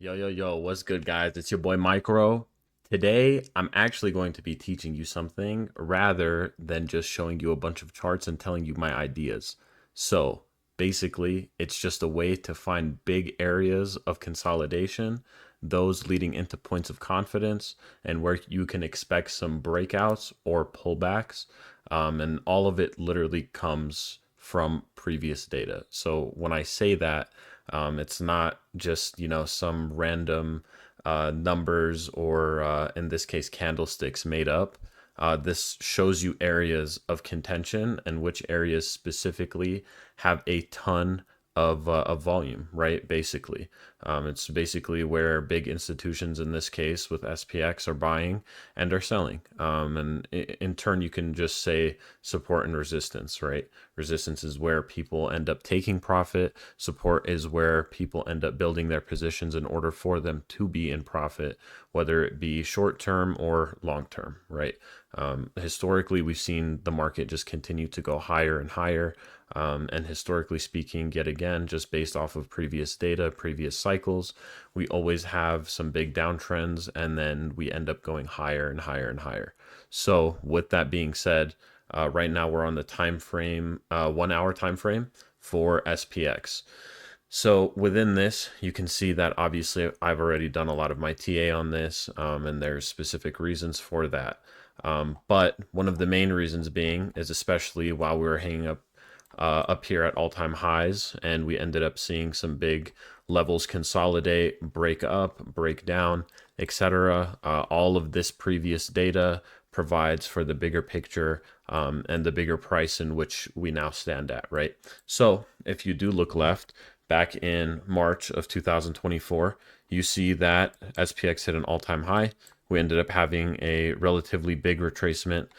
Yo, yo, yo, what's good, guys? It's your boy Micro. Today, I'm actually going to be teaching you something rather than just showing you a bunch of charts and telling you my ideas. So, basically, it's just a way to find big areas of consolidation, those leading into points of confidence, and where you can expect some breakouts or pullbacks. And all of it literally comes from previous data. So, when I say that, it's not just, some random numbers or, in this case, candlesticks made up. This shows you areas of contention and which areas specifically have a ton of volume, right? Basically, it's basically where big institutions, in this case with SPX, are buying and are selling. And in turn, you can just say support and resistance, right? Resistance is where people end up taking profit. Support is where people end up building their positions in order for them to be in profit, whether it be short term or long term, right? Historically, we've seen the market just continue to go higher and higher. And historically speaking, yet again, just based off of previous data, previous cycles, we always have some big downtrends and then we end up going higher and higher and higher. So, with that being said, right now we're on the time frame, 1 hour time frame for SPX. So within this, you can see that obviously I've already done a lot of my TA on this, and there's specific reasons for that. But one of the main reasons being is especially while we were hanging up here at all-time highs, and we ended up seeing some big levels consolidate, break up, break down, etc. All of this previous data provides for the bigger picture, and the bigger price in which we now stand at, right? So if you do look left, back in March of 2024, you see that SPX hit an all-time high. We ended up having a relatively big retracement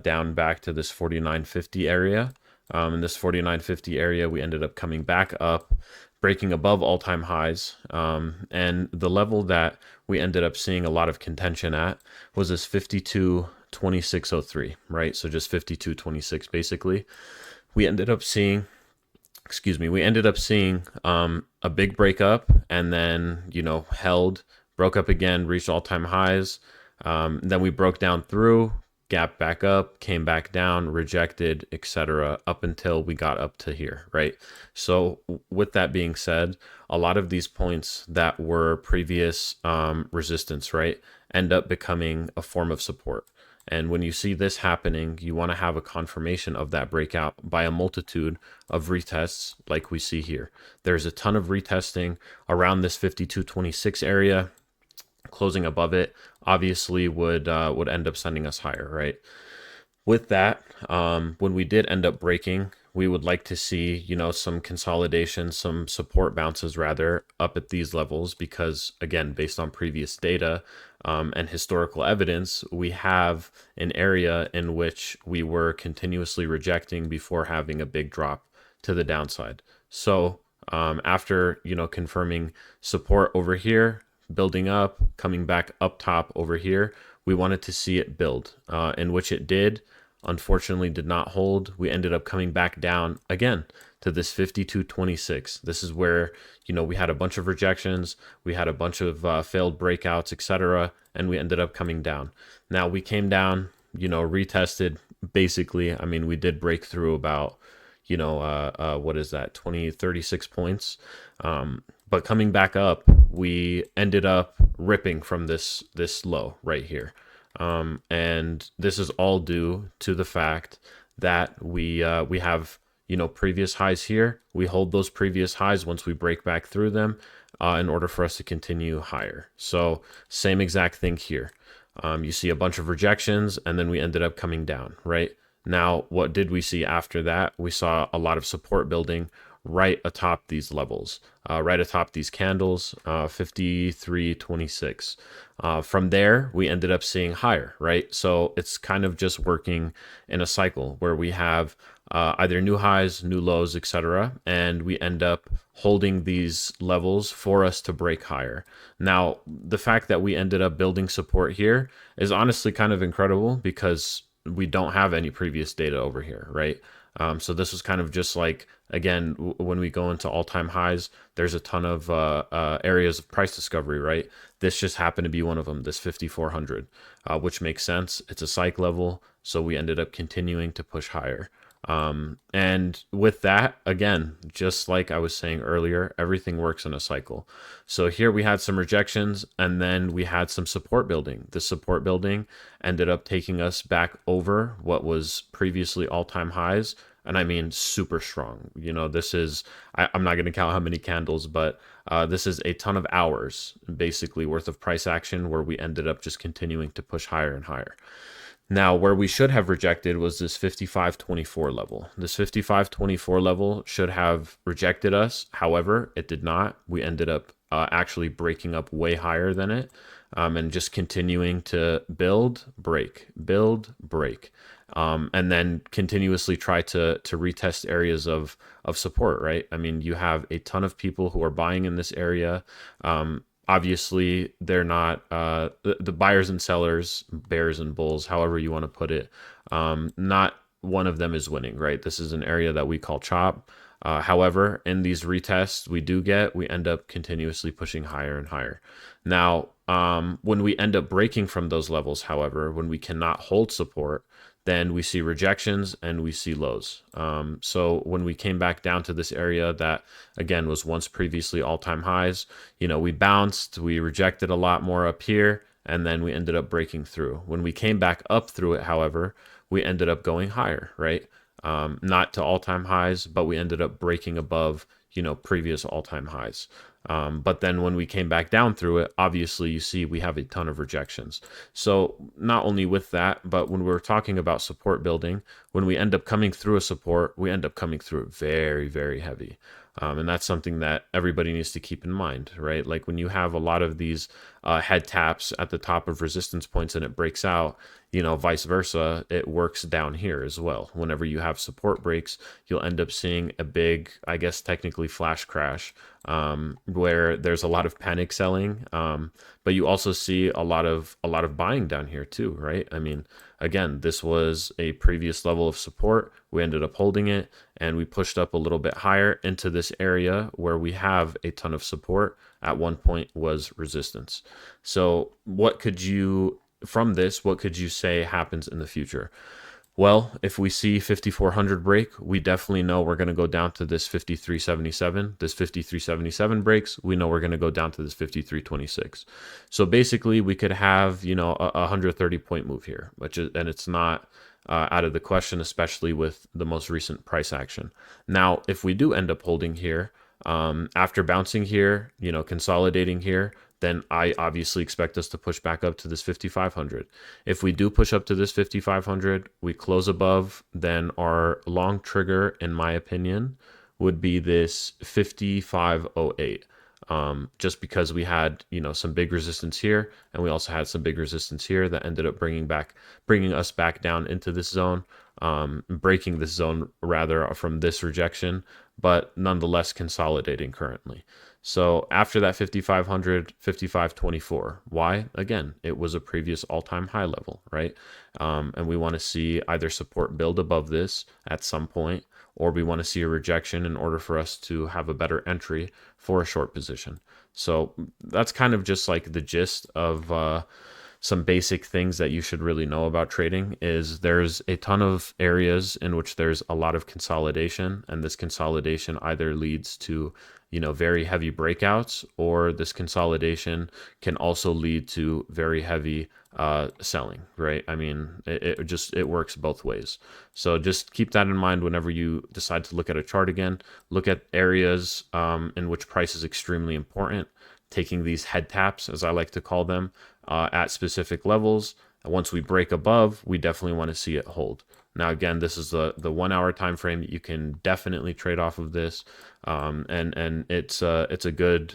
down back to this 49.50 area. In this 49.50 area, we ended up coming back up, breaking above all-time highs. And the level that we ended up seeing a lot of contention at was this 52.2603, right? So just 52.26 basically. We ended up seeing a big breakup and then, held, broke up again, reached all-time highs. Then we broke down through, gap back up, came back down, rejected, etc., up until we got up to here, right? So with that being said, a lot of these points that were previous resistance, right, end up becoming a form of support. And when you see this happening, you want to have a confirmation of that breakout by a multitude of retests like we see here. There's a ton of retesting around this 52.26 area. Closing above it obviously would end up sending us higher, right? With that, when we did end up breaking, we would like to see, some consolidation, some support bounces rather up at these levels, because again, based on previous data and historical evidence, we have an area in which we were continuously rejecting before having a big drop to the downside. So after, confirming support over here, building up, coming back up top over here, we wanted to see it build, in which it did. Unfortunately, did not hold. We ended up coming back down again to this 52.26. This is where, we had a bunch of rejections, we had a bunch of failed breakouts, etc., and we ended up coming down. Now we came down, retested. Basically, I mean, we did break through about, what is that, 20, 36 points. But coming back up, we ended up ripping from this low right here. And this is all due to the fact that we have, previous highs here. We hold those previous highs once we break back through them in order for us to continue higher. So same exact thing here. You see a bunch of rejections and then we ended up coming down, right? Now, what did we see after that? We saw a lot of support building right atop these levels, right atop these candles, 53.26. From there, we ended up seeing higher, right? So it's kind of just working in a cycle where we have either new highs, new lows, etc., and we end up holding these levels for us to break higher. Now, the fact that we ended up building support here is honestly kind of incredible because we don't have any previous data over here, right? So this was kind of just like, again, when we go into all-time highs, there's a ton of areas of price discovery, right? This just happened to be one of them, this 5400, which makes sense. It's a psych level, so we ended up continuing to push higher. And with that, again, just like I was saying earlier, everything works in a cycle. So here we had some rejections, and then we had some support building. The support building ended up taking us back over what was previously all-time highs. And I mean, super strong. You know, this is, I'm not going to count how many candles, but this is a ton of hours basically worth of price action where we ended up just continuing to push higher and higher. Now, where we should have rejected was this 55.24 level. This 55.24 level should have rejected us. However, it did not. We ended up actually breaking up way higher than it, and just continuing to build, break, build, break. And then continuously try to retest areas of support, right? I mean, you have a ton of people who are buying in this area. Obviously, they're not the buyers and sellers, bears and bulls, however you want to put it. Not one of them is winning, right? This is an area that we call chop. However, in these retests we end up continuously pushing higher and higher. Now, when we end up breaking from those levels, however, when we cannot hold support, then we see rejections and we see lows. So when we came back down to this area that, again, was once previously all-time highs, you know, we bounced, we rejected a lot more up here, and then we ended up breaking through. When we came back up through it, however, we ended up going higher, right? Not to all-time highs, but we ended up breaking above, you know, previous all-time highs. But then when we came back down through it, obviously you see we have a ton of rejections. So not only with that, but when we're talking about support building, when we end up coming through a support, we end up coming through it very, very heavy. And that's something that everybody needs to keep in mind, right? Like when you have a lot of these head taps at the top of resistance points and it breaks out, you know, vice versa, it works down here as well. Whenever you have support breaks, you'll end up seeing a big, I guess, technically flash crash, where there's a lot of panic selling. But you also see a lot of buying down here too, right? I mean, again, this was a previous level of support. We ended up holding it and we pushed up a little bit higher into this area where we have a ton of support. At one point was resistance. So what could you, from this, what could you say happens in the future? Well, if we see 5400 break, we definitely know we're going to go down to this 5377. This 5377 breaks, we know we're going to go down to this 5326. So basically, we could have, you know, a 130-point move here, which is, and it's not out of the question, especially with the most recent price action. Now, if we do end up holding here, after bouncing here, you know, consolidating here, then I obviously expect us to push back up to this 5500. If we do push up to this 5500, we close above, then our long trigger, in my opinion, would be this 5508. Just because we had, you know, some big resistance here, and we also had some big resistance here that ended up bringing us back down into this zone, breaking this zone rather from this rejection, but nonetheless consolidating currently. So after that 5500, 5524, why? Again, it was a previous all-time high level, right? And we want to see either support build above this at some point, or we want to see a rejection in order for us to have a better entry for a short position. So that's kind of just like the gist of some basic things that you should really know about trading. Is there's a ton of areas in which there's a lot of consolidation, and this consolidation either leads to, you know, very heavy breakouts, or this consolidation can also lead to very heavy selling, right? I mean, it works both ways. So just keep that in mind whenever you decide to look at a chart again. Look at areas in which price is extremely important, taking these head taps, as I like to call them, at specific levels. And once we break above, we definitely want to see it hold. Now, again, this is the 1 hour time frame. You can definitely trade off of this, and it's a good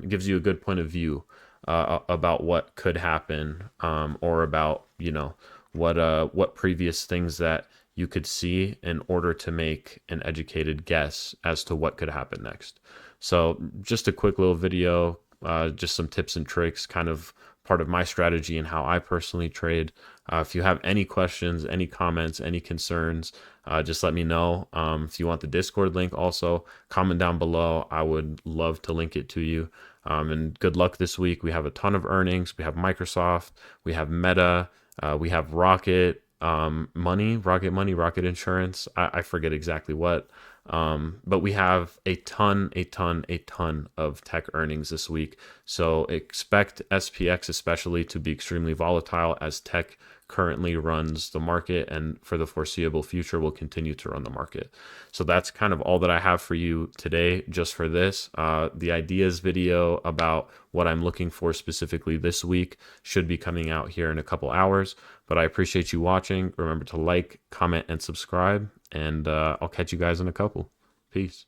gives you a good point of view about what could happen, or about, you know, what previous things that you could see in order to make an educated guess as to what could happen next. So just a quick little video, just some tips and tricks, kind of part of my strategy and how I personally trade. If you have any questions, any comments, any concerns, just let me know. If you want the Discord link, also comment down below. I would love to link it to you. And good luck this week. We have a ton of earnings. We have Microsoft, we have Meta, we have Rocket Money, Rocket Insurance. I forget exactly what. But we have a ton of tech earnings this week. So expect SPX especially to be extremely volatile, as tech currently runs the market and for the foreseeable future will continue to run the market. So that's kind of all that I have for you today, just for this. The ideas video about what I'm looking for specifically this week should be coming out here in a couple hours. But I appreciate you watching. Remember to like, comment, and subscribe. And I'll catch you guys in a couple. Peace.